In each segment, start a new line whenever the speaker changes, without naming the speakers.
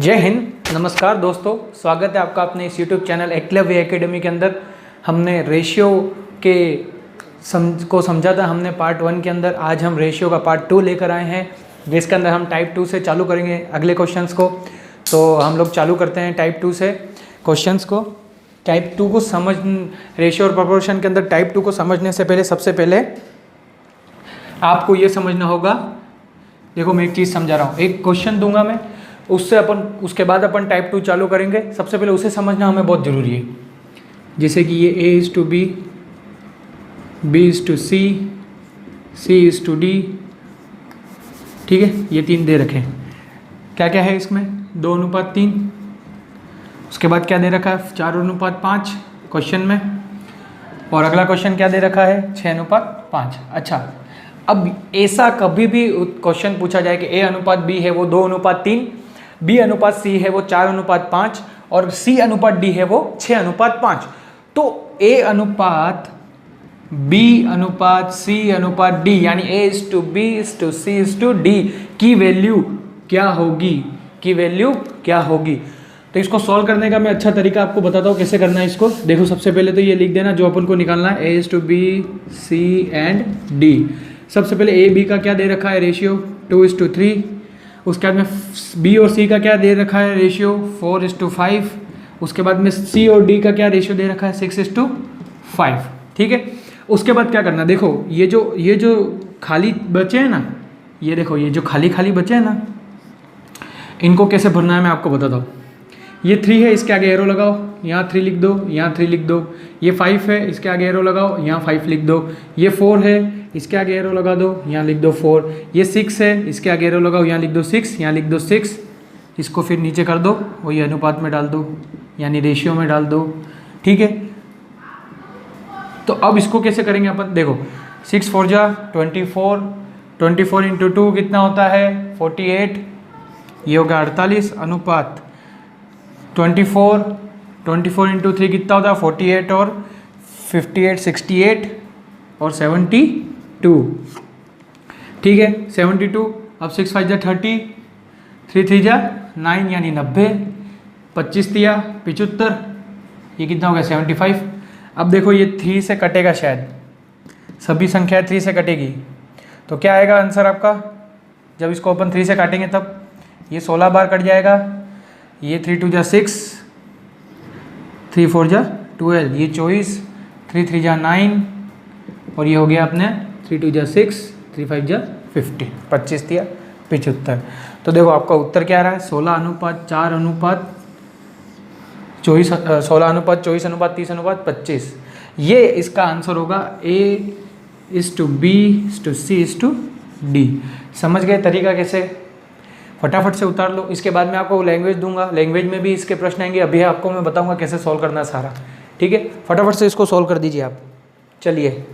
जय हिंद, नमस्कार दोस्तों। स्वागत है आपका अपने इस यूट्यूब चैनल एकलव्य एकेडमी के अंदर। हमने रेशियो के को समझा था हमने पार्ट 1 के अंदर। आज हम रेशियो का पार्ट 2 लेकर आए हैं, जिसके अंदर हम टाइप 2 से चालू करेंगे अगले क्वेश्चंस को। तो हम लोग चालू करते हैं टाइप 2 से क्वेश्चंस को। टाइप 2 को समझ रेशियो और प्रोपोर्शन के अंदर टाइप 2 को समझने से पहले सबसे पहले आपको ये समझना होगा। देखो मैं एक चीज़ समझा रहा हूँ, एक क्वेश्चन दूंगा मैं, उसके बाद अपन टाइप 2 चालू करेंगे। सबसे पहले उसे समझना हमें बहुत ज़रूरी है। जैसे कि ये A/B, B/C, C/D, ठीक है, ये 3 दे रखे हैं। क्या क्या है इसमें? 2:3। उसके बाद क्या दे रखा है? 4:5 क्वेश्चन में। और अगला क्वेश्चन क्या दे रखा है? 6:5। अच्छा, अब ऐसा कभी भी क्वेश्चन पूछा जाए कि A/B है वो 2:3, B/C है वो 4:5 और C/D है वो 6:5, तो A/B/C/D यानी A/B/C/D की वैल्यू क्या होगी? तो इसको सॉल्व करने का मैं अच्छा तरीका आपको बताता हूँ कैसे करना है इसको। देखो सबसे पहले तो ये लिख देना जो अपन को निकालना है, A/B, C एंड D। सबसे पहले A/B का क्या दे रखा है रेशियो? 2:3। उसके बाद में B और C का क्या दे रखा है रेशियो? 4:5। उसके बाद में C और D का क्या रेशियो दे रखा है? 6:5। ठीक है, उसके बाद क्या करना? देखो ये जो खाली बचे हैं ना, ये देखो ये जो खाली बचे हैं ना, इनको कैसे भरना है मैं आपको बताता हूँ। ये 3 है, इसके आगे एरो लगाओ, यहाँ 3 लिख दो, यहाँ 3 लिख दो। ये 5 है, इसके आगे एरो लगाओ, यहाँ 5 लिख दो। ये 4 है, इसके आगे एरो लगा दो, यहाँ लिख दो 4। ये 6 है, इसके आगे एरो लगाओ, यहाँ लिख दो 6, यहाँ लिख दो 6। इसको फिर नीचे कर दो, वही अनुपात में डाल दो, यानी रेशियो में डाल दो। ठीक है, तो अब इसको कैसे करेंगे अपन? देखो 6 4 जा 24, 24 इंटू 2 कितना होता है? 48। ये होगा 48 अनुपात 24 इंटू 3 कितना होता है? 48 और 58 68 और 72। ठीक है, 72। अब 6 5 जा 30, 3 3 जा 9 यानी 90, 25 दिया 75, ये कितना हो गया? 75। अब देखो ये 3 से कटेगा, शायद सभी संख्याएं 3 से कटेगी, तो क्या आएगा आंसर आपका? जब इसको अपन 3 से काटेंगे तब ये 16 बार कट जाएगा। ये 3 2 जा 6, 3 4 जा 12, ये 24, 3 3 जा 9 और ये हो गया अपने 3 2 जा 6, 3 5 जा 50, 25 दिया 75। तो देखो आपका उत्तर क्या आ रहा है? 16:4:24:30:25। ये इसका आंसर होगा A/B/C/D। समझ गए तरीका कैसे? फटाफट से उतार लो। इसके बाद मैं आपको लैंग्वेज दूंगा, लैंग्वेज में भी इसके प्रश्न आएंगे। अभी आपको मैं बताऊंगा कैसे सॉल्व करना है सारा। ठीक है, फटाफट से इसको सॉल्व कर दीजिए आप। चलिए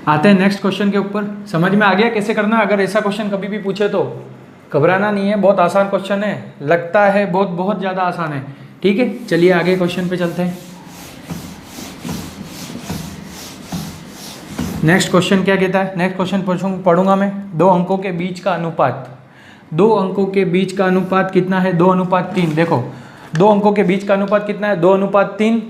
आते हैं नेक्स्ट क्वेश्चन के ऊपर। समझ में आ गया कैसे करना? अगर ऐसा क्वेश्चन कभी भी पूछे तो घबराना नहीं है, बहुत आसान क्वेश्चन है, लगता है बहुत ज़्यादा आसान है। ठीक है, चलिए आगे क्वेश्चन पे चलते हैं। नेक्स्ट क्वेश्चन क्या कहता है? नेक्स्ट क्वेश्चन पढ़ूंगा मैं। 2 अंकों के बीच का अनुपात, 2 अंकों के बीच का अनुपात कितना है? 2:3। देखो 2 अंकों के बीच का अनुपात कितना है? 2:3।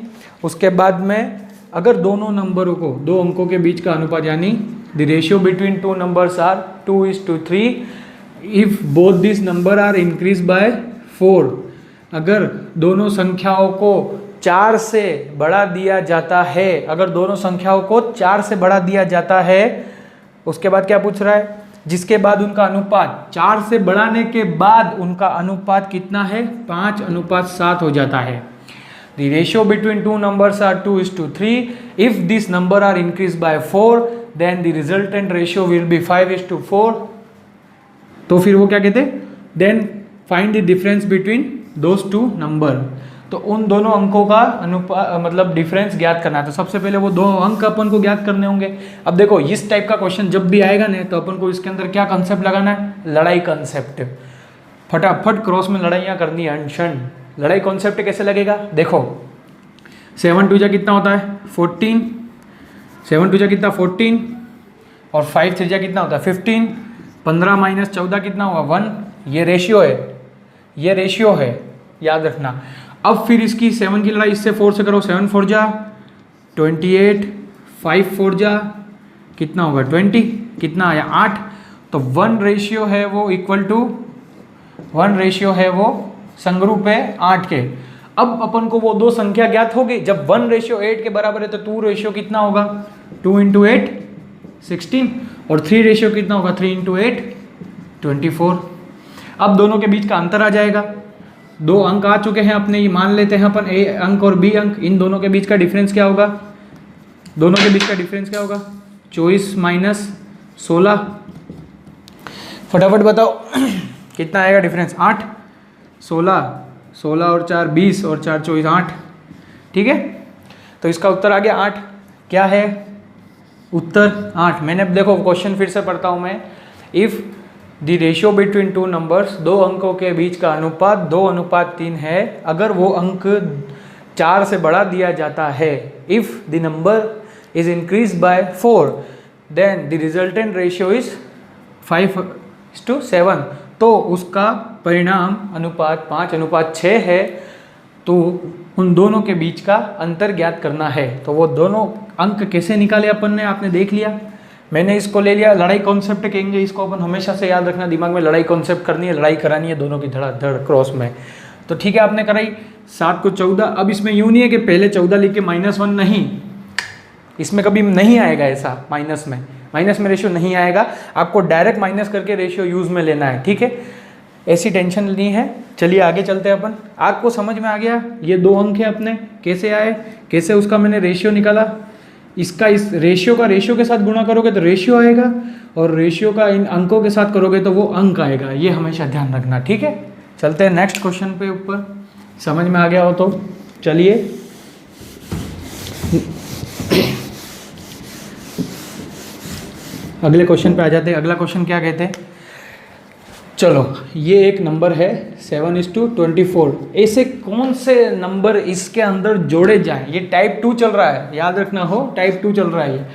उसके बाद में अगर दोनों नंबरों को, 2 अंकों के बीच का अनुपात यानी the ratio between 2 numbers are 2:3 if both this number are increase by 4। अगर दोनों संख्याओं को 4 से बढ़ा दिया जाता है, अगर दोनों संख्याओं को 4 से बढ़ा दिया जाता है, उसके बाद क्या पूछ रहा है? जिसके बाद उनका अनुपात 4 से बढ़ाने के बाद उनका अनुपात कितना है? 5:7 हो जाता है। The ratio between 2 numbers are 2:3. If this number are increased by 4, then the resultant ratio will be 5:4. तो फिर वो क्या कहते? Then find the difference between those two number. तो उन दोनों अंकों का मतलब डिफरेंस ज्ञात करना है। तो सबसे पहले वो 2 अंक अपन को ज्ञात करने होंगे। अब देखो इस टाइप का क्वेश्चन जब भी आएगा ना, तो अपन को इसके अंदर क्या कंसेप्ट लगाना है? लड़ाई कंसेप्ट। फटाफट क्रॉस में लड़ाइयाँ करनी है, अनशन। लड़ाई कॉन्सेप्ट कैसे लगेगा? देखो 7 2 जा कितना होता है? 14। 7 2 जा कितना? 14 और 5 3 जा कितना होता है? 15। 15 - 14 कितना होगा? 1। ये रेशियो है। ये रेशियो है, याद रखना। अब फिर इसकी 7 की लड़ाई इससे 4 से करो, 7 4 जा 28, 5 4 जा कितना होगा 20, कितना आया 8। तो 1 रेशियो है वो इक्वल टू 1 रेशियो है वो संगरूप है 8 के। अब अपन को वो दो संख्या ज्ञात होगी, जब 1 रेशियो 8 के बराबर है तो 2 रेशियो कितना होगा 2 इंटू 8 16, और 3 रेशियो कितना होगा 3 इंटू 8 24। अब दोनों के बीच का अंतर आ जाएगा, दो अंक आ चुके हैं अपने, ये मान लेते हैं अपन ए अंक और बी अंक, इन दोनों के बीच का डिफरेंस क्या होगा, दोनों के बीच का डिफरेंस क्या होगा 24 माइनस 16। फटाफट बताओ कितना आएगा डिफरेंस 8, 16 और 4 20 और 4 24 8। ठीक है, तो इसका उत्तर आ गया 8। क्या है उत्तर 8। मैंने देखो क्वेश्चन फिर से पढ़ता हूँ मैं। If the ratio between two numbers, दो अंकों के बीच का अनुपात 2:3 है, अगर वो अंक 4 से बढ़ा दिया जाता है, if the number is increase by 4 then the resultant ratio is 5:7, तो उसका परिणाम अनुपात 5:6 है। तो उन दोनों के बीच का अंतर ज्ञात करना है। तो वो दोनों अंक कैसे निकाले अपन ने, आपने देख लिया। मैंने इसको ले लिया, लड़ाई कॉन्सेप्ट कहेंगे इसको अपन, हमेशा से याद रखना दिमाग में, लड़ाई कॉन्सेप्ट करनी है, लड़ाई करानी है दोनों की धड़ाधड़ क्रॉस में। तो ठीक है, आपने कराई 7 को 14। अब इसमें यूँ नहीं है कि पहले 14 लिख के -1, नहीं, इसमें कभी नहीं आएगा ऐसा, माइनस में रेशियो नहीं आएगा, आपको डायरेक्ट माइनस करके रेशियो यूज में लेना है। ठीक है, ऐसी टेंशन नहीं है। चलिए आगे चलते हैं अपन। आपको समझ में आ गया ये दो अंक है अपने कैसे आए, कैसे उसका मैंने रेशियो निकाला। इसका इस रेशियो का रेशियो के साथ गुणा करोगे तो रेशियो आएगा, और रेशियो का इन अंकों के साथ करोगे तो वो अंक आएगा। ये हमेशा ध्यान रखना। ठीक है, चलते हैं नेक्स्ट क्वेश्चन पे ऊपर। समझ में आ गया हो तो चलिए अगले क्वेश्चन पे आ जाते हैं। अगला क्वेश्चन क्या कहते हैं, चलो ये एक नंबर है 7:24। ऐसे कौन से नंबर इसके अंदर जोड़े जाएं, ये टाइप 2 चल रहा है, याद रखना हो टाइप 2 चल रहा है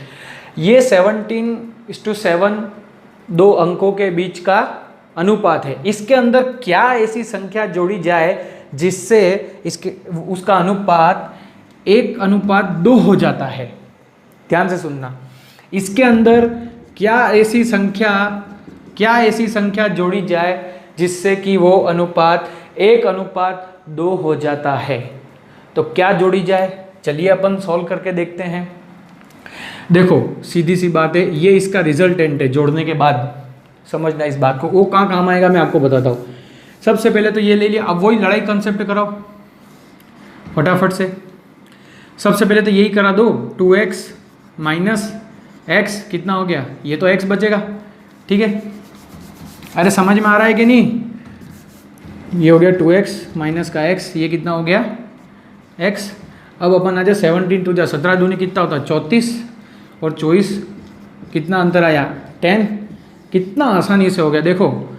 ये 17:7 दो अंकों के बीच का अनुपात है। इसके अंदर क्या ऐसी संख्या जोड़ी जाए जिससे इसके उसका अनुपात 1:2 हो जाता है। ध्यान से सुनना, इसके अंदर क्या ऐसी संख्या जोड़ी जाए जिससे कि वो अनुपात 1:2 हो जाता है। तो क्या जोड़ी जाए, चलिए अपन सॉल्व करके देखते हैं। देखो सीधी सी बात है, ये इसका रिजल्टेंट है। जोड़ने के बाद समझना इस बात को, वो कहाँ काम आएगा मैं आपको बताता हूँ। सबसे पहले तो ये ले लिया, अब वही लड़ाई कंसेप्ट कराओ फटाफट से। सबसे पहले तो यही करा दो, 2x माइनस x कितना हो गया, ये तो x बचेगा। ठीक है, अरे समझ में आ रहा है कि नहीं, ये हो गया 2x माइनस का x, ये कितना हो गया x। अब अपन आ जाए 17 2 जा 17 दूनी कितना होता है 34, और 24 कितना अंतर आया 10। कितना आसानी से हो गया, देखो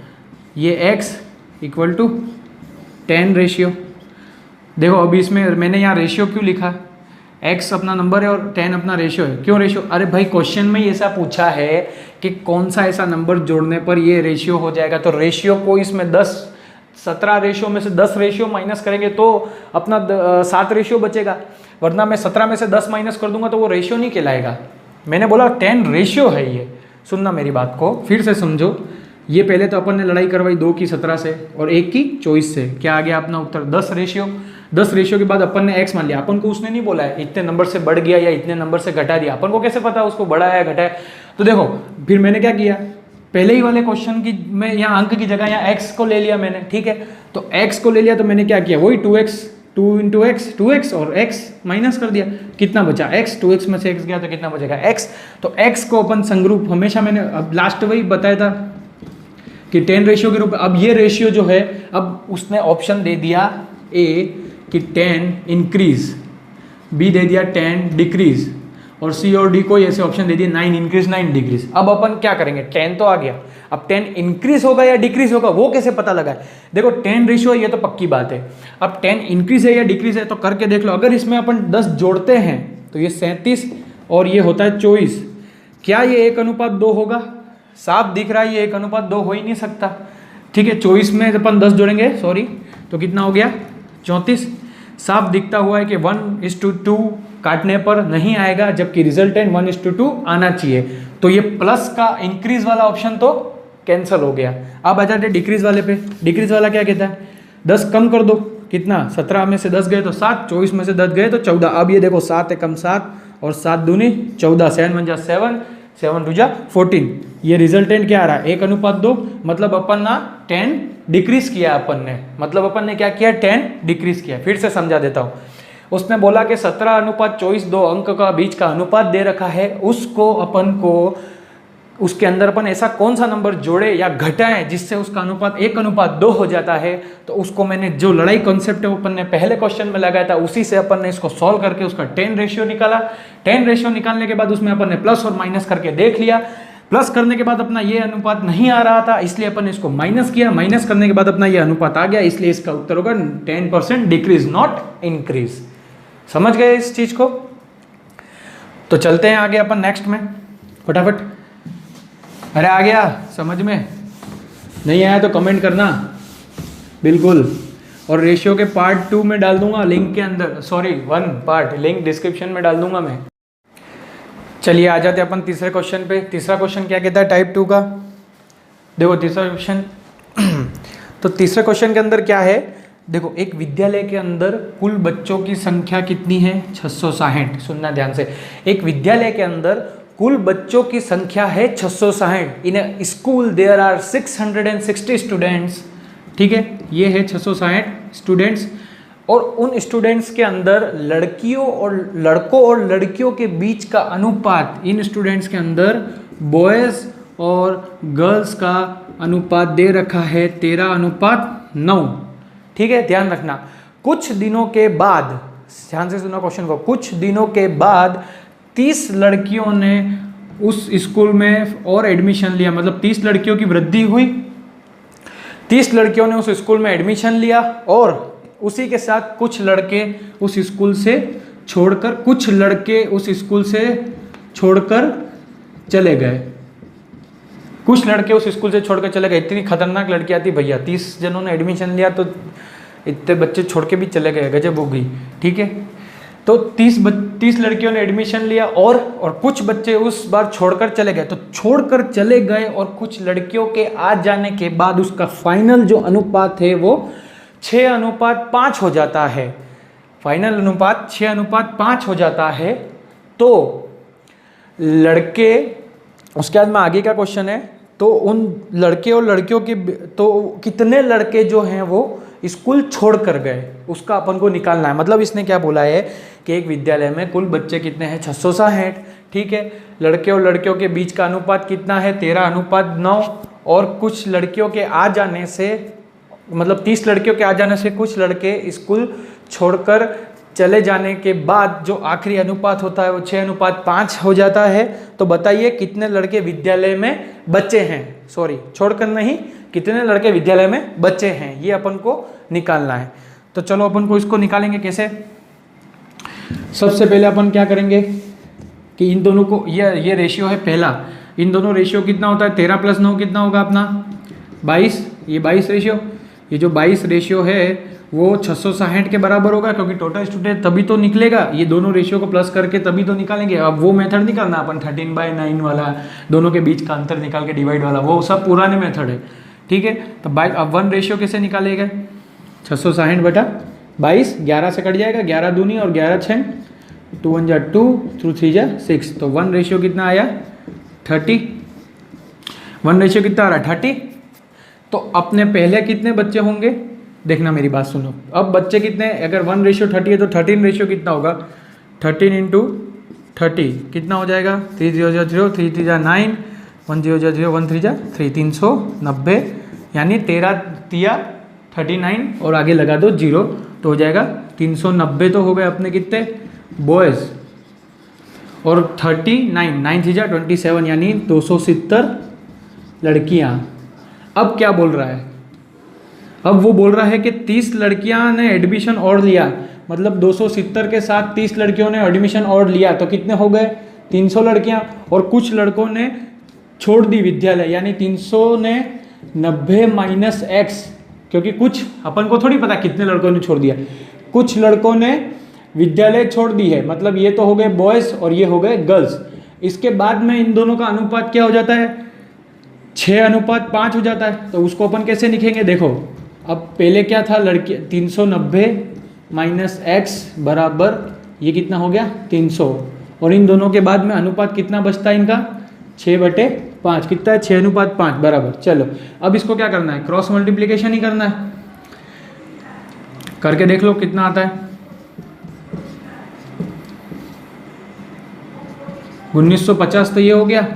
ये x इक्वल टू 10 रेशियो। देखो अभी इसमें मैंने यहाँ रेशियो क्यों लिखा, x अपना नंबर है और 10 अपना रेशियो है। क्यों रेशियो, अरे भाई क्वेश्चन में ही ऐसा पूछा है कि कौन सा ऐसा नंबर जोड़ने पर ये रेशियो हो जाएगा। तो रेशियो को इसमें 17 रेशियो में से 10 रेशियो माइनस करेंगे तो अपना 7 रेशियो बचेगा, वरना मैं 17 में से 10 माइनस कर दूंगा तो वो रेशियो नहीं कहलाएगा। मैंने बोला 10 रेशियो है ये। सुनना मेरी बात को, फिर से समझो। ये पहले तो अपन ने लड़ाई करवाई 2 की 17 से और 1 की 24 से, क्या आ गया अपना उत्तर 10 रेशियो। 10 रेशियो के बाद अपन ने x मान लिया, अपन को उसने नहीं बोला है इतने नंबर से बढ़ गया या इतने नंबर से घटा दिया, अपन को कैसे पता उसको बढ़ाया या घटाया। तो देखो फिर मैंने क्या किया, पहले ही वाले क्वेश्चन की मैं यहाँ अंक की जगह यहाँ x को ले लिया मैंने। ठीक है, तो x को ले लिया तो मैंने क्या किया, वही 2x 2 इंटू एक्स 2x और x माइनस कर दिया, कितना बचा x। 2x में से x गया तो कितना बचेगा x। तो x को अपन संगरूप, हमेशा मैंने अब लास्ट वही बताया था कि 10 रेशियो के रूप में। अब ये रेशियो जो है, अब उसने ऑप्शन दे दिया A कि 10 इंक्रीज, B दे दिया 10 डिक्रीज, और C और D को ऐसे ऑप्शन दे दिए 9 इंक्रीज 9 डिक्रीज। अब अपन क्या करेंगे, 10 तो आ गया, अब 10 इंक्रीज होगा या डिक्रीज होगा वो कैसे पता लगा है। देखो 10 रेशियो ये तो पक्की बात है, अब 10 इंक्रीज है या डिक्रीज है तो करके देख लो। अगर इसमें अपन 10 जोड़ते हैं तो ये 37 और ये होता है 24, क्या ये 1:2 होगा। साफ दिख रहा है ये 1:2 हो ही नहीं सकता। ठीक है, 24 में अपन 10 जोड़ेंगे, सॉरी, तो कितना हो गया 34। साफ दिखता हुआ है कि 1:2 काटने पर नहीं आएगा, जबकि रिजल्टेंट 1:2 आना चाहिए। तो ये प्लस का इंक्रीज वाला ऑप्शन तो कैंसिल हो गया। अब आ जाते डिक्रीज वाले पे। डिक्रीज वाला क्या कहता है, 10 कम कर दो, कितना, 17 में से 10 गए तो 7, 24 में से 10 गए तो 14। अब ये देखो 7 एकम 7 और 7 दूनी 14, 7 1 जा 7, 7 2 जा 14। ये रिजल्टेंट क्या आ रहा है, 1:2, मतलब अपन ना 10 डिक्रीज किया अपन ने, मतलब अपन ने क्या किया, 10 डिक्रीज किया। फिर से समझा देता हूँ। उसने बोला कि 17:24 दो अंक का बीच का अनुपात दे रखा है, उसको अपन को उसके अंदर अपन ऐसा कौन सा नंबर जोड़े या घटाएं जिससे उसका अनुपात 1:2 हो जाता है। तो उसको मैंने जो लड़ाई कॉन्सेप्ट है वो अपन ने पहले क्वेश्चन में लगाया था, उसी से अपन ने इसको सॉल्व करके उसका 10 रेशियो निकाला। 10 रेशियो निकालने के बाद उसमें अपन ने प्लस और माइनस करके देख लिया। प्लस करने के बाद अपना ये अनुपात नहीं आ रहा था, इसलिए अपन ने इसको माइनस किया। माइनस करने के बाद अपना ये अनुपात आ गया, इसलिए इसका उत्तर होगा 10% डिक्रीज नॉट इंक्रीज। समझ गए इस चीज को? तो चलते हैं आगे अपन नेक्स्ट में फटाफट। अरे आ गया समझ में? नहीं आया तो कमेंट करना बिल्कुल। और रेशियो के पार्ट 2 में डाल दूंगा लिंक के अंदर, सॉरी 1 पार्ट लिंक डिस्क्रिप्शन में डाल दूंगा मैं। चलिए आ जाते हैं अपन तीसरे क्वेश्चन पे। तीसरा क्वेश्चन क्या कहता है टाइप 2 का, देखो तीसरा क्वेश्चन तो तीसरे क्वेश्चन के अंदर क्या है, देखो एक विद्यालय के अंदर कुल बच्चों की संख्या कितनी है, 660। सुनना ध्यान से, एक विद्यालय के अंदर कुल बच्चों की संख्या है 660। In a school there are 660 students. ठीक है, ये है 660 स्टूडेंट्स। और उन स्टूडेंट्स के अंदर लड़कियों और लड़कियों के बीच का अनुपात, इन स्टूडेंट्स के अंदर बॉयज़ और गर्ल्स का अनुपात दे रखा है 13:9। ठीक है, ध्यान रखना। कुछ दिनों के बाद, ध्यान से सुना क्वेश्चन को, कुछ दिनों के बाद 30 लड़कियों ने उस स्कूल में और एडमिशन लिया, मतलब 30 लड़कियों की वृद्धि हुई। 30 लड़कियों ने उस स्कूल में एडमिशन लिया और उसी के साथ कुछ लड़के उस स्कूल से छोड़कर, कुछ लड़के उस स्कूल से छोड़कर चले गए। कुछ लड़के उस स्कूल से छोड़कर चले गए। इतनी खतरनाक लड़कियां थी भैया, 30 जनों ने एडमिशन लिया तो इतने बच्चे छोड़ के भी चले गए, गजब हो गई। ठीक है, तो 30 लड़कियों ने एडमिशन लिया और कुछ बच्चे उस बार छोड़कर चले गए। तो छोड़कर चले गए और कुछ लड़कियों के आ जाने के बाद उसका फाइनल जो अनुपात है वो 6:5 हो जाता है। फाइनल अनुपात 6:5 हो जाता है। तो लड़के, उसके बाद में आगे का क्वेश्चन है, तो उन लड़के और लड़कियों के, तो कितने लड़के जो हैं वो स्कूल छोड़ कर गए, उसका अपन को निकालना है। मतलब इसने क्या बोला है कि एक विद्यालय में कुल बच्चे कितने हैं, 660। ठीक है, लड़के और लड़कियों के बीच का अनुपात कितना है, 13:9। और कुछ लड़कियों के आ जाने से, मतलब 30 लड़कियों के आ जाने से कुछ लड़के स्कूल छोड़कर चले जाने के बाद जो आखिरी अनुपात होता है वो 6:5 हो जाता है। तो बताइए कितने लड़के विद्यालय में बच्चे हैं, सॉरी छोड़कर नहीं, कितने लड़के विद्यालय में बच्चे हैं, ये अपन को निकालना है। तो चलो अपन को इसको निकालेंगे कैसे। सबसे पहले अपन क्या करेंगे कि इन दोनों को, ये रेशियो है पहला, इन दोनों रेशियो कितना होता है, 13 + 9 कितना होगा अपना 22। ये 22 रेशियो, ये जो 22 रेशियो है वो 660 के बराबर होगा, क्योंकि टोटल स्टूडेंट तभी तो निकलेगा। ये दोनों रेशियो को प्लस करके तभी तो निकालेंगे। अब वो मेथड नहीं करना अपन 13/9 वाला, दोनों के बीच का अंतर निकाल के डिवाइड वाला, वो सब पुराने मेथड है। ठीक है, तो अब 1 रेशियो कैसे निकालेगा, 660/22, 11 से कट जाएगा, 11 दूनी और 11 6, 2 1 जा 2, 2 3 जा 6। तो 1 रेशियो कितना आया 30। 1 रेशियो कितना आ रहा है 30। तो अपने पहले कितने बच्चे होंगे, देखना मेरी बात सुनो। अब बच्चे कितने, अगर 1 रेशियो 30 है तो 13 रेशियो कितना होगा, 13 × 30 कितना हो जाएगा, 3 0 0 0, 3 3 जा 9, 1 0 0 0, 1 3 जा 3, 390, यानी 13 3 39 और आगे लगा दो 0 तो हो जाएगा 390। तो हो गए अपने कितने बॉयज़, और 39 9 3 जा 27, यानी 270 लड़कियां। अब क्या बोल रहा है, अब वो बोल रहा है कि 30 लड़कियां ने एडमिशन और लिया, मतलब 270 के साथ 30 लड़कियों ने एडमिशन और लिया, तो कितने हो गए 300 लड़कियां। और कुछ लड़कों ने छोड़ दी विद्यालय, यानी 300 ने 90 माइनस एक्स, क्योंकि कुछ अपन को थोड़ी पता कितने लड़कों ने छोड़ दिया, कुछ लड़कों ने विद्यालय छोड़ दी है, मतलब ये तो हो गए बॉयज़ और ये हो गए गर्ल्स। इसके बाद में इन दोनों का अनुपात क्या हो जाता है, 6:5 हो जाता है। तो उसको अपन कैसे लिखेंगे, देखो अब पहले क्या था, लड़के 390 माइनस एक्स बराबर ये कितना हो गया 300, और इन दोनों के बाद में अनुपात कितना बचता है इनका 6/5, कितना है 6:5 बराबर। चलो अब इसको क्या करना है, क्रॉस मल्टीप्लिकेशन ही करना है, करके देख लो कितना आता है। 1950 तो ये हो गया,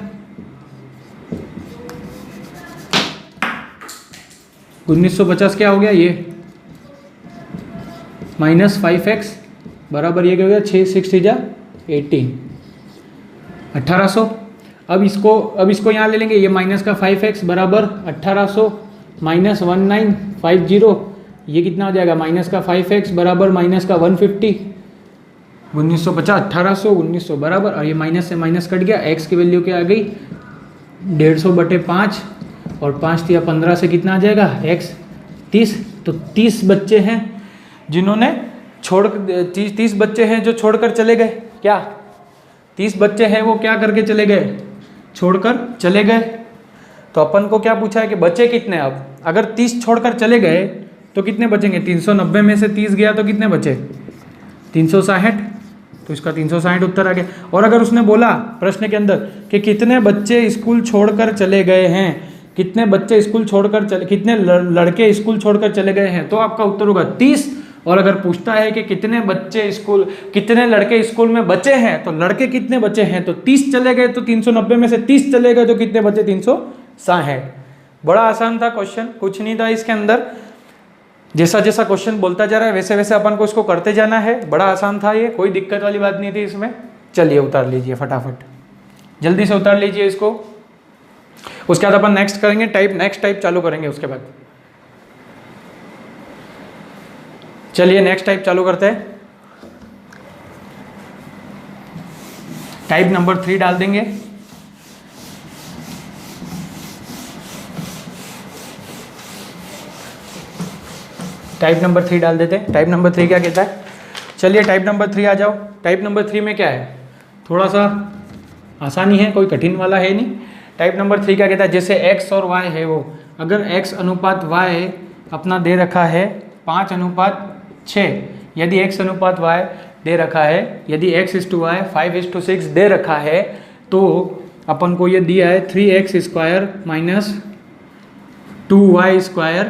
1950 क्या हो गया ये, माइनस 5x बराबर ये क्या हो गया 6×6=18, 1800। अब इसको यहाँ ले लेंगे, ये माइनस का 5x बराबर 1800 माइनस 1950, ये कितना हो जाएगा, माइनस का 5x बराबर माइनस का 150, 1950 1800 1900 बराबर, और ये माइनस से माइनस कट गया, x की वैल्यू क्या आ गई 150/5, और 5 दिया 15 से कितना आ जाएगा x 30। तो 30 बच्चे हैं जिन्होंने 30 बच्चे हैं जो छोड़कर चले गए, क्या 30 बच्चे हैं वो क्या करके चले गए, छोड़कर चले गए। तो अपन को क्या पूछा है कि बचे कितने, अब अगर 30 छोड़कर चले गए तो कितने बचेंगे, 390 में से 30 गया तो कितने बचे 360, तो इसका 360 उत्तर आ गया। और अगर उसने बोला प्रश्न के अंदर कि कितने बच्चे स्कूल छोड़कर चले गए हैं, कितने बच्चे स्कूल छोड़कर चले, कितने लड़के स्कूल छोड़कर चले गए हैं, तो आपका उत्तर होगा 30। और अगर पूछता है कि कितने लड़के स्कूल में बचे हैं, तो लड़के कितने बचे हैं, तो 30 चले गए, तो 390 में से 30 चले गए तो कितने बचे 360। बड़ा आसान था क्वेश्चन, कुछ नहीं था इसके अंदर, जैसा जैसा क्वेश्चन बोलता जा रहा है वैसे वैसे अपन को इसको करते जाना है। बड़ा आसान था ये, कोई दिक्कत वाली बात नहीं थी इसमें। चलिए उतार लीजिए फटाफट, जल्दी से उतार लीजिए इसको। उसके बाद अपन नेक्स्ट करेंगे नेक्स्ट टाइप चालू करेंगे उसके बाद। चलिए नेक्स्ट टाइप चालू करते हैं। टाइप नंबर 3 डाल देंगे। टाइप नंबर 3 डाल देते हैं। टाइप नंबर 3 क्या कहता है, चलिए टाइप नंबर 3 आ जाओ। टाइप नंबर 3 में क्या है, थोड़ा सा आसानी है, कोई कठिन वाला है नहीं। टाइप नंबर 3 क्या कहता है, जैसे x और y है, वो अगर x अनुपात y अपना दे रखा है 5:6, यदि x अनुपात y दे रखा है, यदि x/y 5:6 दे रखा है, तो अपन को ये दिया है 3x² minus 2y²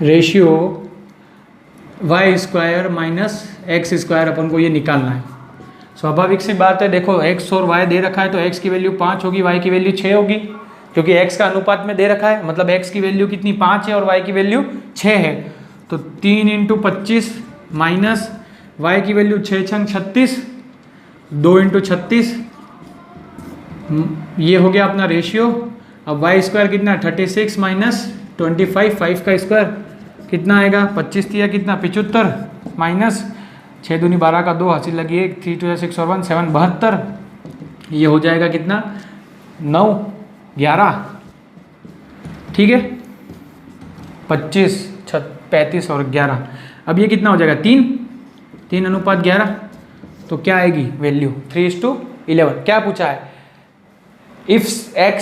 ratio y² minus x² अपन को ये निकालना है। स्वाभाविक सी बात है, देखो x और y दे रखा है तो x की वैल्यू 5 होगी, y की वैल्यू 6 होगी, क्योंकि x का अनुपात में दे रखा है, मतलब x की वैल्यू कितनी 5 है और y की वैल्यू 6 है। तो 3×25 माइनस y की वैल्यू 6×36, 2×36, ये हो गया अपना रेशियो। अब y² कितना 36 माइनस 25, 5 का स्क्वायर कितना आएगा 25 दिया कितना 75, माइनस 6 दूनी 12 का 2 हासिल लगी 1, 3 2 6 और 1 7 72, ये हो जाएगा कितना 9 11, ठीक है 25 35 और 11। अब ये कितना हो जाएगा 3:11, तो क्या आएगी वैल्यू 3:11। क्या पूछा है, if x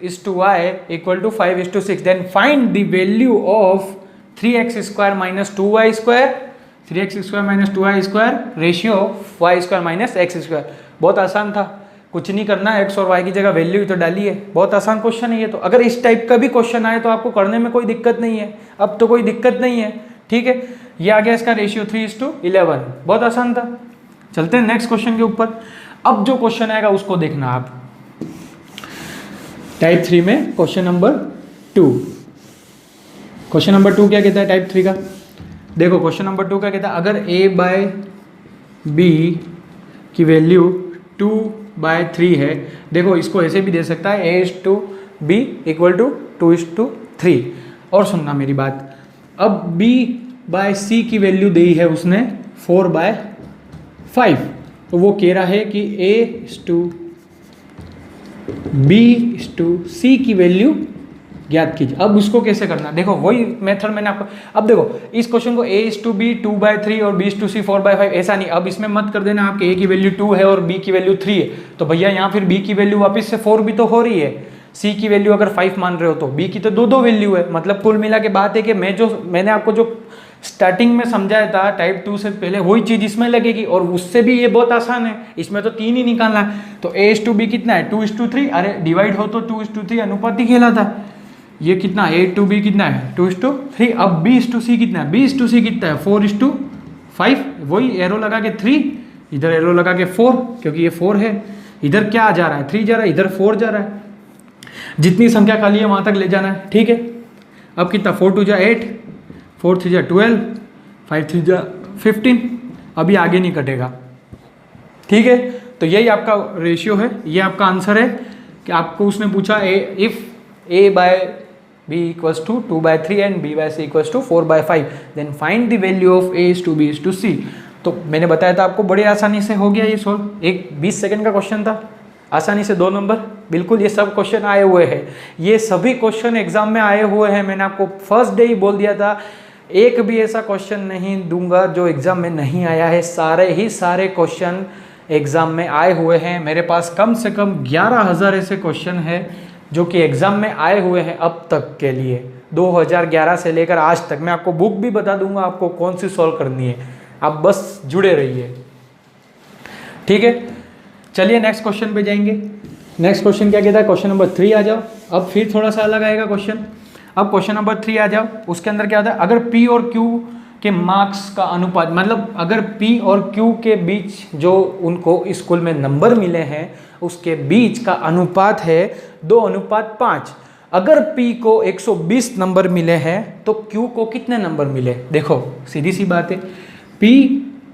is to y equal to 5:6 then find the value of 3x² minus 2y² 3x² minus 2y² ratio y² minus x²। बहुत आसान था, कुछ नहीं करना, x और y की जगह वैल्यू ही तो डाली है। बहुत आसान क्वेश्चन है ये तो। अगर इस टाइप का भी क्वेश्चन आए तो आपको करने में कोई दिक्कत नहीं है, अब तो कोई दिक्कत नहीं है, ठीक है। ये आ गया इसका रेशियो 3:11, बहुत आसान था। चलते हैं नेक्स्ट क्वेश्चन के ऊपर। अब जो क्वेश्चन आएगा उसको देखना आप। टाइप 3 में क्वेश्चन नंबर 2। क्वेश्चन नंबर 2 क्या कहता है टाइप 3 का, देखो क्वेश्चन नंबर 2 क्या कहता है, अगर a/b की वैल्यू 2/3 है, देखो इसको ऐसे भी दे सकता है a/b = 2:3। और सुनना मेरी बात, अब b/c की वैल्यू दी है उसने 4/5, तो वो कह रहा है कि B/C की वैल्यू ज्ञात कीजिए। अब उसको कैसे करना, देखो वही मेथड मैंने आपको, अब देखो इस क्वेश्चन को A/B 2/3 और B/C 4/5 ऐसा नहीं, अब इसमें मत कर देना आपके A की वैल्यू 2 है और B की वैल्यू 3 है, तो भैया यहाँ फिर B की वैल्यू वापस से 4 भी तो हो रही है, C की वैल्यू अगर 5 मान रहे हो तो B की तो दो वैल्यू है, मतलब कुल मिला के बात है कि मैंने आपको जो स्टार्टिंग में समझाया था टाइप 2 से पहले वही चीज इसमें लगेगी, और उससे भी ये बहुत आसान है, इसमें तो 3 ही निकालना है। तो A/B कितना है 2:3, अरे डिवाइड हो तो 2:3 अनुपात ही कहलाता है। ये कितना A/B कितना है 2:3। अब B/C कितना है, B/C कितना है 4:5, वही एरो लगा के 3, इधर एरो लगा के 4, क्योंकि ये 4 है, इधर क्या जा रहा है 3 जा रहा है, इधर 4 जा रहा है, जितनी संख्या खाली है वहां तक ले जाना है, ठीक है। अब कितना 4 2 8, 4 3 12, 5 3 15, अभी आगे नहीं कटेगा, ठीक है। तो यही आपका रेशियो है, ये आपका आंसर है कि आपको उसने पूछा if A/B equals to 2/3 and B/C equals to 4/5 then find the value of A/B/C। तो मैंने बताया था आपको, बड़ी आसानी से हो गया ये सॉल्व, एक 20 सेकंड का क्वेश्चन था, आसानी से 2 नंबर, बिल्कुल। ये सब क्वेश्चन आए हुए हैं, ये सभी क्वेश्चन एग्जाम में आए हुए हैं, मैंने आपको फर्स्ट डे ही बोल दिया था एक भी ऐसा क्वेश्चन नहीं दूंगा जो एग्जाम में नहीं आया है, सारे क्वेश्चन एग्जाम में आए हुए हैं। मेरे पास कम से कम 11,000 ऐसे क्वेश्चन है जो कि एग्जाम में आए हुए हैं अब तक के लिए, 2011 से लेकर आज तक। मैं आपको बुक भी बता दूंगा आपको कौन सी सॉल्व करनी है, आप बस जुड़े रहिए, ठीक है। चलिए नेक्स्ट क्वेश्चन पे जाएंगे। नेक्स्ट क्वेश्चन क्या कहता है, क्वेश्चन नंबर 3 आ जाओ। अब फिर थोड़ा सा अलग आएगा क्वेश्चन। अब क्वेश्चन नंबर 3 आ जाओ, उसके अंदर क्या होता है, अगर P और Q के मार्क्स का अनुपात, मतलब अगर P और Q के बीच जो उनको स्कूल में नंबर मिले हैं उसके बीच का अनुपात है 2:5। अगर P को 120 नंबर मिले हैं तो Q को कितने नंबर मिले। देखो सीधी सी बात है, P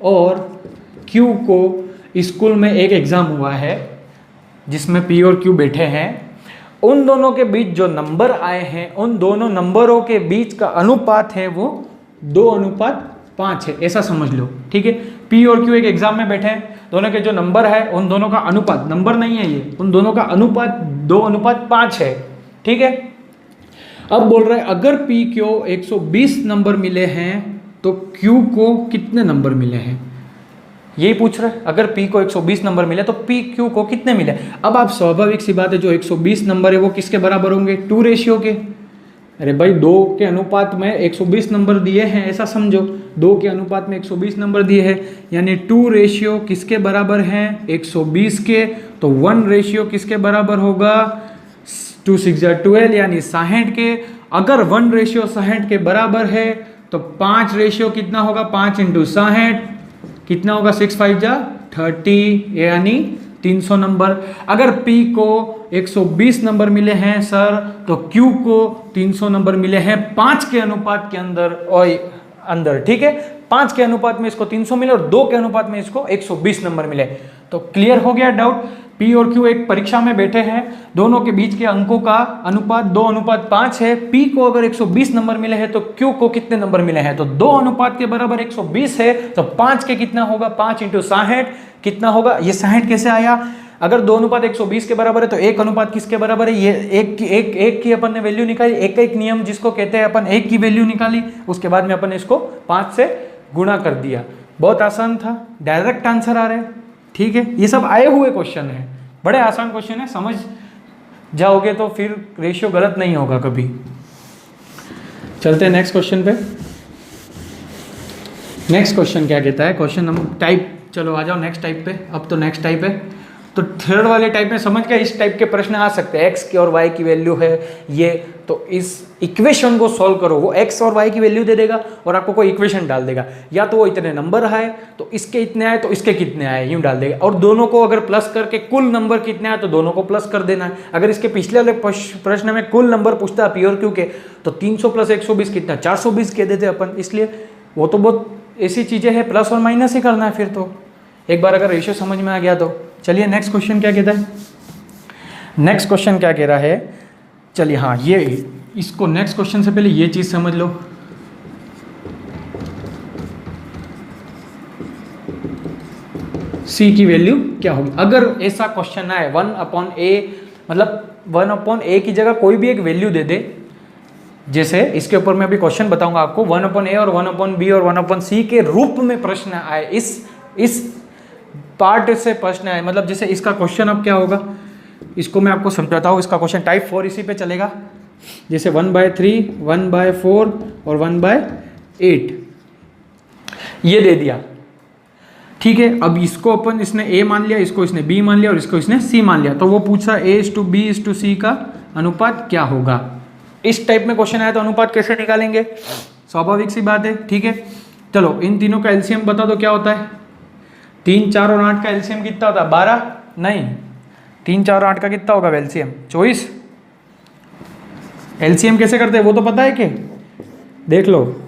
और Q को स्कूल में एक एग्जाम हुआ है जिसमें P और Q बैठे हैं, उन दोनों के बीच जो नंबर आए हैं उन दोनों नंबरों के बीच का अनुपात है वो 2:5 है, ऐसा समझ लो, ठीक है। P और Q एक एग्जाम में बैठे हैं, दोनों के जो नंबर है उन दोनों का अनुपात, नंबर नहीं है ये, उन दोनों का अनुपात 2:5 है, ठीक है। अब बोल रहे हैं अगर P को 120 नंबर मिले हैं तो Q को कितने नंबर मिले हैं, यही पूछ रहे हैं। अगर P को 120 नंबर मिले तो P Q को कितने मिले। अब आप स्वाभाविक सी बात है, जो 120 नंबर है वो किसके बराबर होंगे, 2 रेशियो के। अरे भाई 2 के अनुपात में 120 नंबर दिए हैं, ऐसा समझो 2 के अनुपात में 120 नंबर दिए हैं, यानी 2 रेशियो किसके बराबर हैं 120 के, तो 1 रेशियो किसके बराबर होगा 2 6 12 यानी 60 के। अगर 1 रेशियो 60 के बराबर है तो 5 रेशियो कितना होगा, 5 × 60 कितना होगा, 6 5 30 यानी 300 नंबर। अगर P को 120 नंबर मिले हैं सर तो Q को 300 नंबर मिले हैं 5 के अनुपात के अंदर, ठीक है। 5 के अनुपात में इसको 300 मिले और 2 के अनुपात में इसको 120 नंबर मिले। तो क्लियर हो गया डाउट। P और Q एक परीक्षा में बैठे हैं, दोनों के बीच के अंकों का अनुपात 2:5 है। P को अगर 120 नंबर मिले हैं तो Q को कितने नंबर मिले हैं, तो 2 अनुपात के बराबर 120 है, तो 5 के कितना होगा, 5 × 60 कितना होगा। ये 60 कैसे आया, अगर 2:120 के बराबर है तो 1 अनुपात किसके बराबर है, ये एक की अपन ने वैल्यू निकाली, एक नियम जिसको कहते हैं अपन, 1 की वैल्यू निकाली, उसके बाद में अपन इसको 5 से गुणा कर दिया। बहुत आसान था, डायरेक्ट आंसर आ रहे हैं, ठीक है। ये सब आए हुए क्वेश्चन है, बड़े आसान क्वेश्चन है, समझ जाओगे तो फिर रेशियो गलत नहीं होगा कभी। चलते हैं नेक्स्ट क्वेश्चन पे। नेक्स्ट क्वेश्चन क्या कहता है, क्वेश्चन नंबर टाइप, चलो आ जाओ नेक्स्ट टाइप पे। अब तो नेक्स्ट टाइप है, तो थर्ड वाले टाइप में समझ गए, इस टाइप के प्रश्न आ सकते हैं। x की और y की वैल्यू है ये, तो इस इक्वेशन को सॉल्व करो, वो x और y की वैल्यू दे देगा और आपको कोई इक्वेशन डाल देगा, या तो वो इतने नंबर आए तो इसके इतने आए तो इसके कितने आए यूं डाल देगा, और दोनों को अगर प्लस करके कुल नंबर कितने आए तो दोनों को प्लस कर देना है। अगर इसके पिछले वाले प्रश्न में कुल नंबर पूछता है P और Q के, तो 300 + 120 कितना, 420 कह देते अपन, इसलिए वो तो बहुत ऐसी चीज़ें हैं, प्लस और माइनस ही करना है फिर तो, एक बार अगर रेशियो समझ में आ गया तो। चलिए नेक्स्ट क्वेश्चन क्या कहता है, नेक्स्ट क्वेश्चन क्या कह रहा है, चलिए हाँ ये इसको नेक्स्ट क्वेश्चन से पहले ये चीज़ समझ लो। C की वैल्यू क्या होगी अगर ऐसा क्वेश्चन आए 1/a मतलब 1/a की जगह कोई भी एक वैल्यू दे दे, जैसे इसके ऊपर मैं अभी क्वेश्चन बताऊंगा आपको, 1/a और 1/b और 1/c के रूप में प्रश्न आए, इस पार्ट से प्रश्न आए, मतलब जैसे इसका क्वेश्चन अब क्या होगा, इसको मैं आपको समझाता हूँ। इसका क्वेश्चन टाइप 4 इसी पे चलेगा, जैसे 1/3, 1/4 और 1/8 ये दे दिया, ठीक है। अब इसको अपन, इसने a मान लिया, इसको इसने b मान लिया और इसको इसने c मान लिया, तो वो पूछा a:b:c का अनुपात क्या होगा। इस टाइप में क्वेश्चन आया तो अनुपात कैसे निकालेंगे, स्वाभाविक सी बात है, ठीक है। चलो इन तीनों का एलसीएम बता दो क्या होता है। 3, 4 और 8 का एलसीएम कितना होता है, 12? नहीं, 3, 4 और 8 का कितना होगा एलसीएम, 24। एलसीएम कैसे करते हैं वो तो पता है कि, देख लो,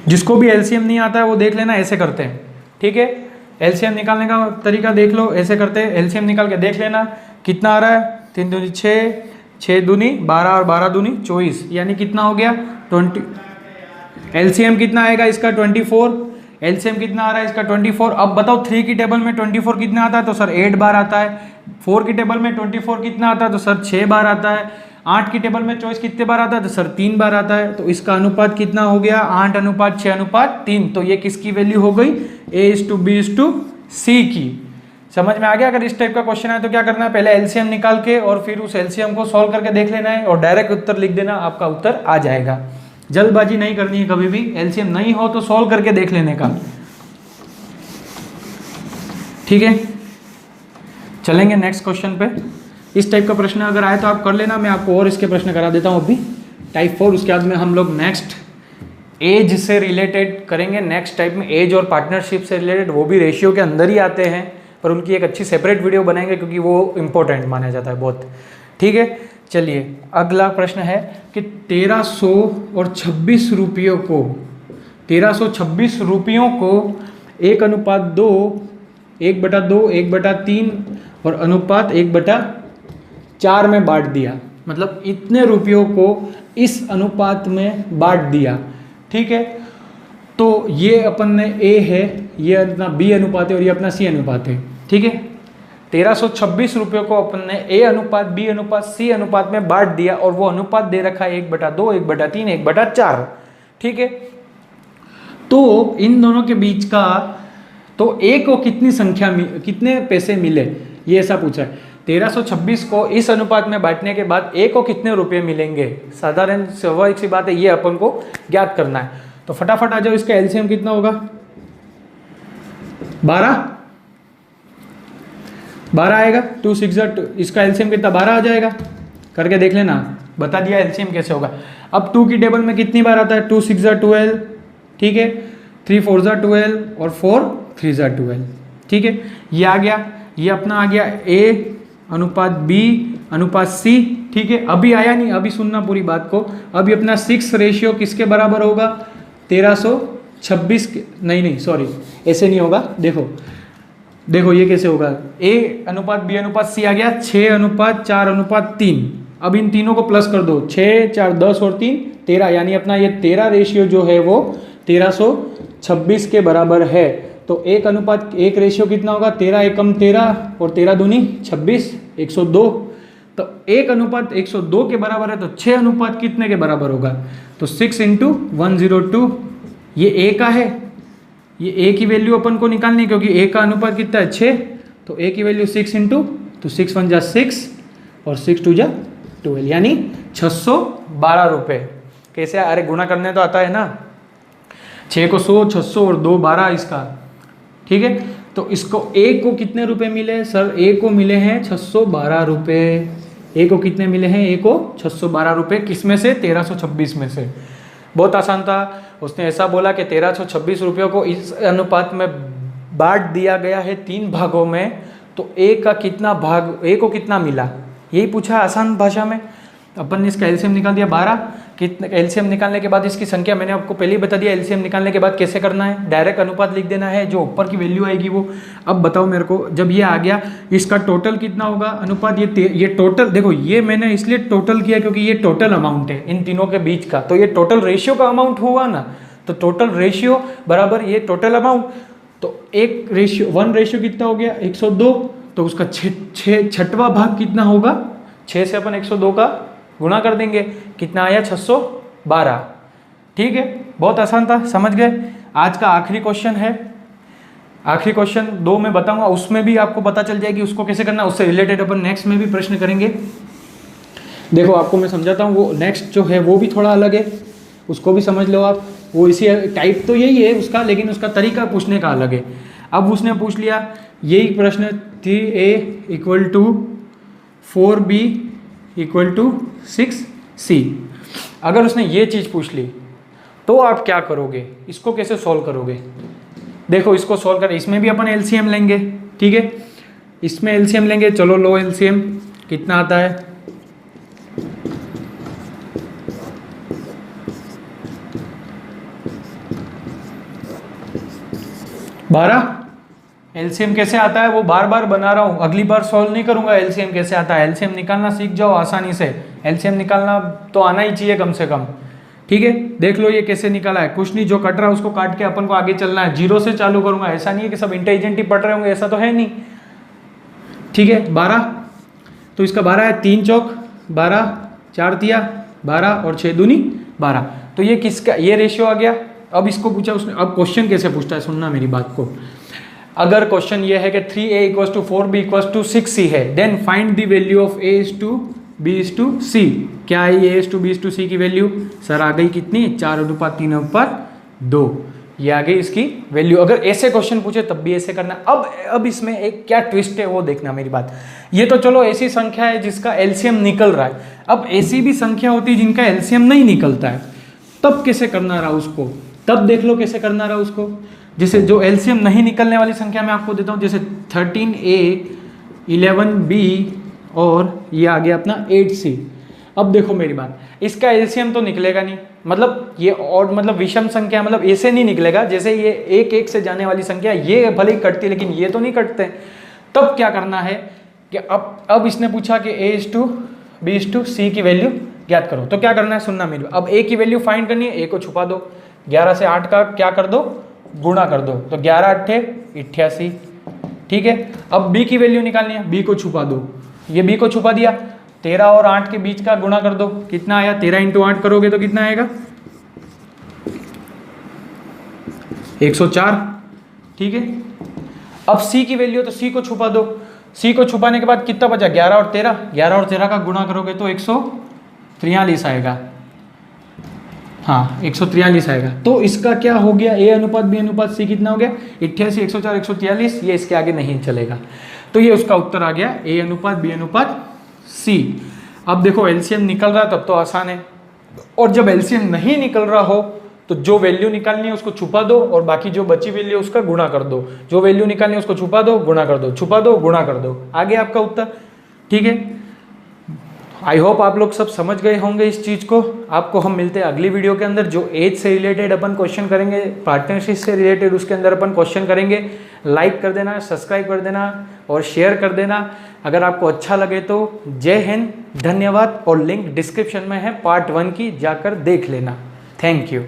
जिसको भी एलसीएम नहीं आता है वो देख लेना, ऐसे करते हैं, ठीक है। एलसीएम निकालने का तरीका देख लो, ऐसे करते हैं, एलसीएम निकाल के देख लेना कितना आ रहा है, 3 दूनी 6, 6 दूनी 12 और 12 दूनी 24, यानी कितना हो गया 20। एलसीएम कितना आएगा इसका 24, एलसीएम कितना आ रहा है इसका 24। अब बताओ 3 की टेबल में 24 कितना आता है, तो सर 8 बार आता है। 4 की टेबल में 24 कितना आता है, तो सर 6 बार आता है। 8 की टेबल में 24 कितने बार आता है, तो सर 3 बार आता है। तो इसका अनुपात कितना हो गया, 8:6:3। तो ये किसकी वैल्यू हो गई, a:b:c की। समझ में आ गया। अगर इस टाइप का क्वेश्चन है तो क्या करना है, पहले एलसीएम निकाल के और फिर उस एलसीएम को सॉल्व करके देख लेना है और डायरेक्ट उत्तर लिख देना, आपका उत्तर आ जाएगा। जल्दबाजी नहीं करनी है कभी भी, एलसीएम नहीं हो तो सॉल्व करके देख लेने का, ठीक है। चलेंगे नेक्स्ट क्वेश्चन पे। इस टाइप का प्रश्न अगर आए तो आप कर लेना, मैं आपको और इसके प्रश्न करा देता हूँ अभी टाइप 4। उसके बाद में हम लोग नेक्स्ट एज से रिलेटेड करेंगे। नेक्स्ट टाइप में एज और पार्टनरशिप से रिलेटेड, वो भी रेशियो के अंदर ही आते हैं, पर उनकी एक अच्छी सेपरेट वीडियो बनाएंगे क्योंकि वो इम्पोर्टेंट माना जाता है बहुत, ठीक है। चलिए अगला प्रश्न है कि 1326 रुपयों को 1326 रुपयों को 1:2, 1/2, 1/3 और अनुपात 1/4 में बांट दिया। मतलब इतने रुपयों को इस अनुपात में बांट दिया, ठीक है। तो ये अपन ने ए है, ये अपना बी अनुपात है और ये अपना सी अनुपात है, ठीक है। 1326 रुपयों को अपन ने ए अनुपात, बी अनुपात, सी अनुपात में बांट दिया और वो अनुपात दे रखा है 1/2, 1/3, 1/4, ठीक है। तो इन दोनों के बीच का, तो ए को कितने पैसे मिले, ये ऐसा पूछा है। 1326 को इस अनुपात में बांटने के बाद ए को कितने रुपए मिलेंगे, साधारण स्वाभाविक सी बात है, ये अपन को ज्ञात करना है। तो फटाफट आ जाओ, इसका एलसीएम कितना होगा, 12 आएगा। 2 6 इसका एलसीएम कितना, 12 आ जाएगा। करके देख लेना, बता दिया एलसीएम कैसे होगा। अब 2 की टेबल में कितनी बार आता है, 2 6 12, ठीक है। 3 4 12 और 4 3 12, ठीक है। ये आ गया, ये अपना आ गया ए अनुपात बी अनुपात सी, ठीक है। अभी आया नहीं, अभी सुनना पूरी बात को। अभी अपना 6 रेशियो किसके बराबर होगा, 1326 के, नहीं सॉरी, ऐसे नहीं होगा। देखो ये कैसे होगा, ए अनुपात बी अनुपात सी आ गया, 6:4:3। अब इन तीनों को प्लस कर दो, 6 4 10 और 3 13, यानी अपना ये 13 रेशियो जो है वो 1326 के बराबर है। तो 1:1 रेशियो कितना होगा, 13 एकम 13 और 13 दूनी 26, 102। तो 1:102 के बराबर है, तो 6 अनुपात कितने के बराबर होगा, तो 6 × 102। ये ए का है, ये ए की वैल्यू अपन को निकालनी, क्योंकि ए का अनुपात कितना है 6, तो ए की वैल्यू 6 × तो 6 1 = 6 और 6 2 = 12, यानी 612 रुपये। कैसे, अरे गुणा करने तो आता है ना, 6 को 100, 600 और 2 12 इसका, ठीक है। तो इसको ए को कितने रुपए मिले, सर ए को मिले हैं 612 रुपये। ए को कितने मिले हैं, ए को 612 रुपये। किस में से, 1326 में से। बहुत आसान था, उसने ऐसा बोला कि 1326 रुपयों को इस अनुपात में बांट दिया गया है 3 भागों में, तो ए का कितना भाग, ए को कितना मिला, यही पूछा आसान भाषा में। अपन ने इसका एलसीएम निकाल दिया 12। कितने एलसीएम निकालने के बाद इसकी संख्या मैंने आपको पहले ही बता दिया, एलसीएम निकालने के बाद कैसे करना है, डायरेक्ट अनुपात लिख देना है, जो ऊपर की वैल्यू आएगी वो। अब बताओ मेरे को, जब ये आ गया इसका टोटल कितना होगा अनुपात, ये टोटल देखो, ये मैंने इसलिए टोटल किया क्योंकि ये टोटल अमाउंट है इन तीनों के बीच का, तो ये टोटल रेशियो का अमाउंट हुआ ना, तो टोटल रेशियो बराबर ये टोटल अमाउंट। तो एक रेशियो 1 रेशियो कितना हो गया 102, तो उसका छठवां भाग कितना होगा, 6 से अपन 102 का गुणा कर देंगे, कितना आया 612। ठीक है, बहुत आसान था, समझ गए। आज का आखिरी क्वेश्चन है, आखिरी क्वेश्चन 2 में बताऊंगा, उसमें भी आपको पता चल जाएगी उसको कैसे करना, उससे रिलेटेड अपन नेक्स्ट में भी प्रश्न करेंगे। देखो आपको मैं समझाता हूँ, वो नेक्स्ट जो है वो भी थोड़ा अलग है, उसको भी समझ लो आप। वो इसी टाइप तो यही है उसका, लेकिन उसका तरीका पूछने का अलग है। अब उसने पूछ लिया यही प्रश्न 3a = 4b = 6c। अगर उसने ये चीज़ पूछ ली तो आप क्या करोगे, इसको कैसे सॉल्व करोगे। देखो इसको सॉल्व कर, इसमें भी अपन एलसीएम लेंगे, ठीक है, इसमें एलसीएम लेंगे। चलो लो एलसीएम कितना आता है, 12। एलसीएम कैसे आता है वो बार बार बना रहा हूँ, अगली बार सॉल्व नहीं करूंगा। एलसीएम कैसे आता है, एलसीएम निकालना सीख जाओ आसानी से, एलसीएम निकालना तो आना ही चाहिए कम से कम। ठीक है, देख लो ये कैसे निकाला है, कुछ नहीं, जो कट रहा है उसको काट के अपन को आगे चलना है। 0 से चालू करूंगा, ऐसा नहीं है कि सब इंटेलिजेंट ही पढ़ रहे होंगे, ऐसा तो है नहीं। ठीक है, 12, तो इसका 12 है, 3 चौक 12, 4 तिया 12 और 6 दूनी 12। तो ये किसका, ये रेशियो आ गया। अब इसको पूछा उसने, अब क्वेश्चन कैसे पूछता है, सुनना मेरी बात को। अगर क्वेश्चन ये है कि 3a = 4b = 6c है, then find the value of a = b = c। क्या आई a = b = c की वैल्यू, सर आ गई कितनी, 4:3:2, ये आ गई इसकी वैल्यू। अगर ऐसे क्वेश्चन पूछे तब भी ऐसे करना। अब इसमें एक क्या ट्विस्ट है वो देखना मेरी बात। ये तो चलो ऐसी संख्या है जिसका एलसीएम निकल रहा है, अब ऐसी भी संख्या होती है जिनका एलसीएम नहीं निकलता है, तब कैसे करना रहा उसको, तब देख लो कैसे करना रहा उसको। जैसे जो एलसीएम नहीं निकलने वाली संख्या मैं आपको देता हूँ, जैसे 13a 11b और ये आ गया अपना 8c। अब देखो मेरी बात, इसका एलसीएम तो निकलेगा नहीं, मतलब ये और मतलब विषम संख्या, मतलब ऐसे नहीं निकलेगा जैसे ये 1 से जाने वाली संख्या, ये भले ही कटती लेकिन ये तो नहीं कटते। तब क्या करना है कि अब इसने पूछा कि a = b = c की वैल्यू ज्ञात करो, तो क्या करना है सुनना मेरी। अब a की वैल्यू फाइंड करनी है, a को छुपा दो, 11 से 8 का क्या कर दो, गुणा कर दो, तो 11 × 8 = 88। ठीक है, अब b की वैल्यू निकालनी है, b को छुपा दो, ये b को छुपा दिया, 13 और 8 के बीच का गुणा कर दो, कितना आया, 13 × 8 करोगे तो कितना आएगा 104। ठीक है, अब c की वैल्यू, तो c को छुपा दो, c को छुपाने के बाद कितना बचा, 11 और 13, 11 और 13 का गुणा करोगे तो 143 आएगा। हाँ 143 आएगा। तो इसका क्या हो गया, a/b/c कितना हो गया 88, 104, 143, ये इसके आगे नहीं चलेगा। तो ये उसका उत्तर आ गया a/b/c। अब देखो एलसीएम निकल रहा तब तो आसान है, और जब एलसीएम नहीं निकल रहा हो तो जो वैल्यू निकालनी है उसको छुपा दो और बाकी जो बची वैल्यू उसका गुणा कर दो, जो वैल्यू निकालनी है उसको छुपा दो, गुणा कर दो, छुपा दो, गुणा कर दो, आ गया आपका उत्तर। ठीक है, आई होप आप लोग सब समझ गए होंगे इस चीज़ को। आपको हम मिलते हैं अगली वीडियो के अंदर, जो एज से रिलेटेड अपन क्वेश्चन करेंगे, पार्टनरशिप से रिलेटेड उसके अंदर अपन क्वेश्चन करेंगे। लाइक कर देना, सब्सक्राइब कर देना और शेयर कर देना अगर आपको अच्छा लगे तो। जय हिंद, धन्यवाद, और लिंक डिस्क्रिप्शन में है पार्ट 1 की, जाकर देख लेना। Thank you.